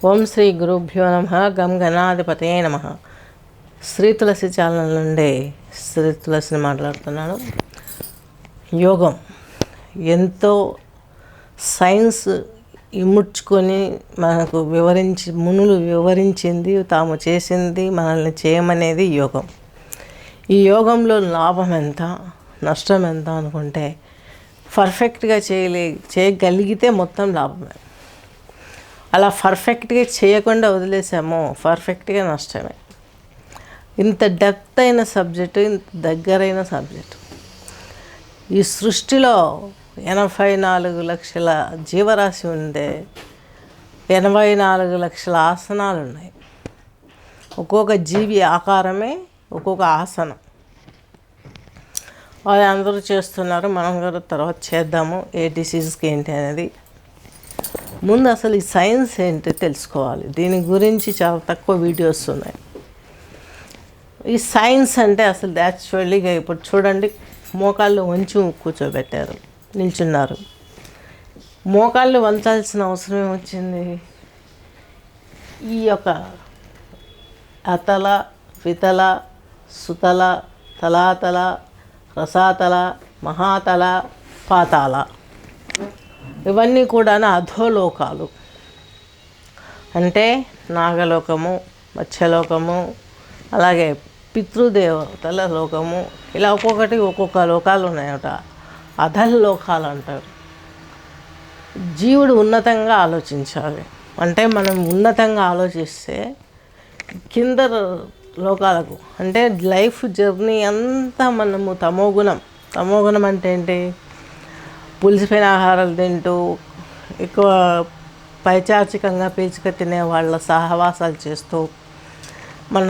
ఓం శ్రీ గురుభ్యో నమ. గం గణాధిపతయే నమ. శ్రీ తులసి ఛానల్ నుండి శ్రీ తులసిని మాట్లాడుతున్నాను. యోగం ఎంతో సైన్స్ ఇముడ్చుకొని మనకు మునులు వివరించింది, తాము చేసింది, మనల్ని చేయమనేది యోగం. ఈ యోగంలో లాభం ఎంత, నష్టం ఎంత అనుకుంటే పర్ఫెక్ట్గా చేయగలిగితే మొత్తం లాభమే. అలా పర్ఫెక్ట్గా చేయకుండా వదిలేసామో పర్ఫెక్ట్గా నష్టమే. ఇంత డెప్త్ అయిన సబ్జెక్టు, ఇంత దగ్గరైన సబ్జెక్టు. ఈ సృష్టిలో 84 లక్షల జీవరాశి ఉందే 84 లక్షల ఆసనాలు ఉన్నాయి. ఒక్కొక్క జీవి ఆకారమే ఒక్కొక్క ఆసనం. వాళ్ళు అందరూ చేస్తున్నారు, మనం కూడా తర్వాత చేద్దాము. ఏ డిసీజ్కి ఏంటి అనేది ముందు అసలు ఈ సైన్స్ ఏంటి తెలుసుకోవాలి. దీని గురించి చాలా తక్కువ వీడియోస్ ఉన్నాయి. ఈ సైన్స్ అంటే అసలు యాక్చువల్లీగా ఇప్పుడు చూడండి, మోకాళ్ళు వంచి కూర్చోబెట్టారు, నిల్చున్నారు. మోకాళ్ళు వంచాల్సిన అవసరం ఏమొచ్చింది? ఈ యొక్క అతల, వితల, సుతల, తలాతల, రసాతల, మహాతల, పాతాళ, ఇవన్నీ కూడా అధోలోకాలు. అంటే నాగలోకము, మత్స్యలోకము, అలాగే పితృదేవతల లోకము, ఇలా ఒక్కొక్కటి ఒక్కొక్క లోకాలు ఉన్నాయట. అధలోకాలు అంటారు. జీవుడు ఉన్నతంగా ఆలోచించాలి. అంటే మనం ఉన్నతంగా ఆలోచిస్తే కింద లోకాలకు, అంటే లైఫ్ జర్నీ అంతా మనము తమోగుణం అంటే ఏంటి? పులిసిపోయిన ఆహారాలు తింటూ, ఎక్కువ పైచాచికంగా పీల్చుక తినే వాళ్ళ సహవాసాలు చేస్తూ, మన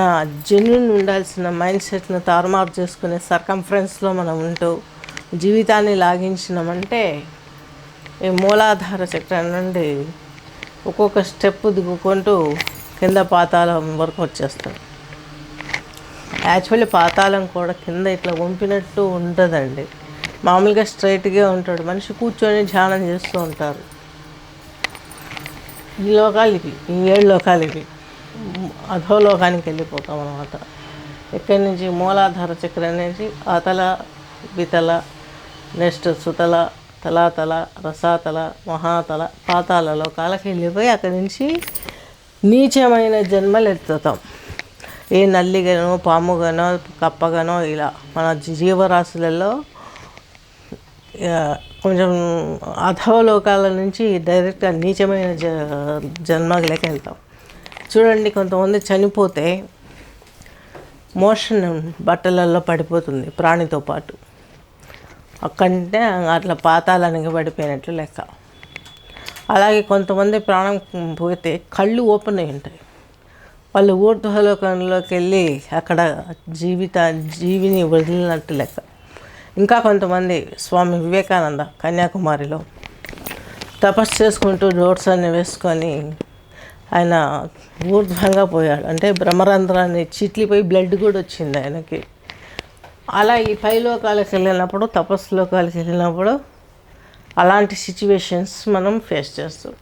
జెన్యున్ ఉండాల్సిన మైండ్ సెట్ను తారుమారు చేసుకునే సర్కంఫరెన్స్లో మనం ఉంటూ జీవితాన్ని లాగించినామంటే ఈ మూలాధార చక్రం నుండి ఒక్కొక్క స్టెప్ దిగుకుంటూ కింద పాతాళం వరకు వచ్చేస్తాం. యాక్చువల్లీ పాతాళం కూడా కింద ఇట్లా వంపినట్టు ఉంటుందండి. మామూలుగా స్ట్రైట్గా ఉంటాడు మనిషి, కూర్చొని ధ్యానం చేస్తూ ఉంటారు. ఈ లోకాలు ఇవి, ఈ 7 లోకాలు ఇవి. అధోలోకానికి వెళ్ళిపోతాం అన్నమాట. ఇక్కడి నుంచి మూలాధార చక్రం నుంచి అతల, వితల, నెక్స్ట్ సుతల, తలాతల, రసాతల, మహాతల, పాతాళ లోకాలకు వెళ్ళిపోయి అక్కడి నుంచి నీచమైన జన్మలు ఎత్తుతాం. ఏ నల్లిగానో, పాముగానో, కప్పగానో, ఇలా మన జీవరాశులలో కొంచెం అధోలోకాల నుంచి డైరెక్ట్గా నీచమైన జన్మలోకి వెళ్తాం. చూడండి, కొంతమంది చనిపోతే మోషన్ బట్టలలో పడిపోతుంది ప్రాణితో పాటు. అక్కడంటే అట్లా పాతాళానికి పడిపోయినట్లు లెక్క. అలాగే కొంతమంది ప్రాణం పోతే కళ్ళు ఓపెన్ అయి ఉంటాయి. వాళ్ళు ఊర్ధ్వలోకంలోకి వెళ్ళి అక్కడ జీవిని వదిలినట్టు లెక్క. ఇంకా కొంతమంది స్వామి వివేకానంద కన్యాకుమారిలో తపస్సు చేసుకుంటూ డోర్స్ అన్ని వేసుకొని ఆయన ఊర్ధ్వంగా పోయాడు. అంటే బ్రహ్మరంధ్రాన్ని చిట్లిపోయి బ్లడ్ కూడా వచ్చింది ఆయనకి. అలా ఈ పైలోకాలకు వెళ్ళినప్పుడు, తపస్సు లోకాలకు వెళ్ళినప్పుడు అలాంటి సిచ్యువేషన్స్ మనం ఫేస్ చేస్తాం.